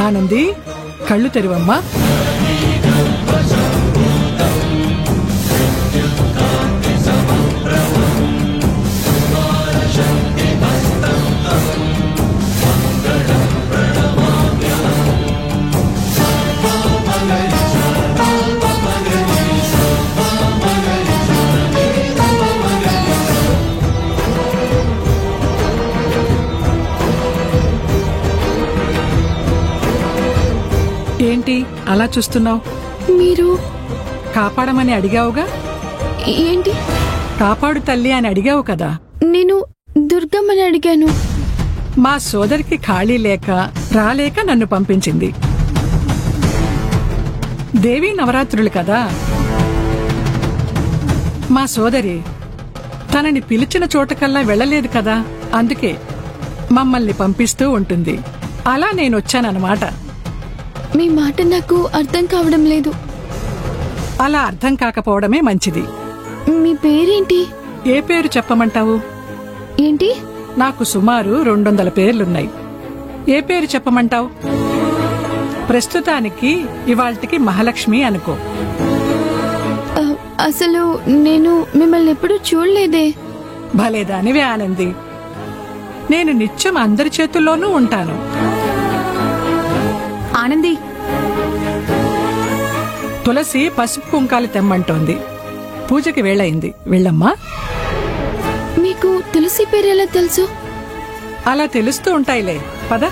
ఆనంది, కళ్ళు తెరువమ్మా. ఏంటి అలా చూస్తున్నావు? మీరు కాపాడమని అడిగావుగా. ఏంటి? కాపాడు తల్లి అని అడిగావు కదా. నేను దుర్గమ్మని అడిగాను. మా సోదరికి ఖాళీ లేక రాలేక నన్ను పంపించింది. దేవీ నవరాత్రులు కదా. మా సోదరి తనని పిలిచిన చోటకల్లా వెళ్ళలేదు కదా, అందుకే మమ్మల్ని పంపిస్తూ ఉంటుంది. అలా నేనొచ్చానన్నమాట. మీ మాట నాకు అర్థం కావడం లేదు. అలా అర్థం కాకపోవడమే మంచిది. మీ పేరేంటి? ఏ పేరు చెప్పమంటావు? ఏంటి? నాకు సుమారు 200 పేర్లున్నాయి. ఏ పేరు చెప్పమంటావు? ప్రస్తుతానికి ఇవాళ్టికి మహాలక్ష్మి అనుకో. అసలు నేను మిమ్మల్ని ఎప్పుడూ చూడలేదే. భలేదానివే ఆనంది. నేను నిత్యం అందరి చేతుల్లోనూ ఉంటాను. ఆనంది, తులసి పసుపు కుంకాలు తెమ్మంటోంది. పూజకి వేళయింది, వెళ్ళమ్మా. మీకు తులసి పేరు ఎలా తెలుసు? అలా తెలుస్తూ ఉంటాయిలే, పద.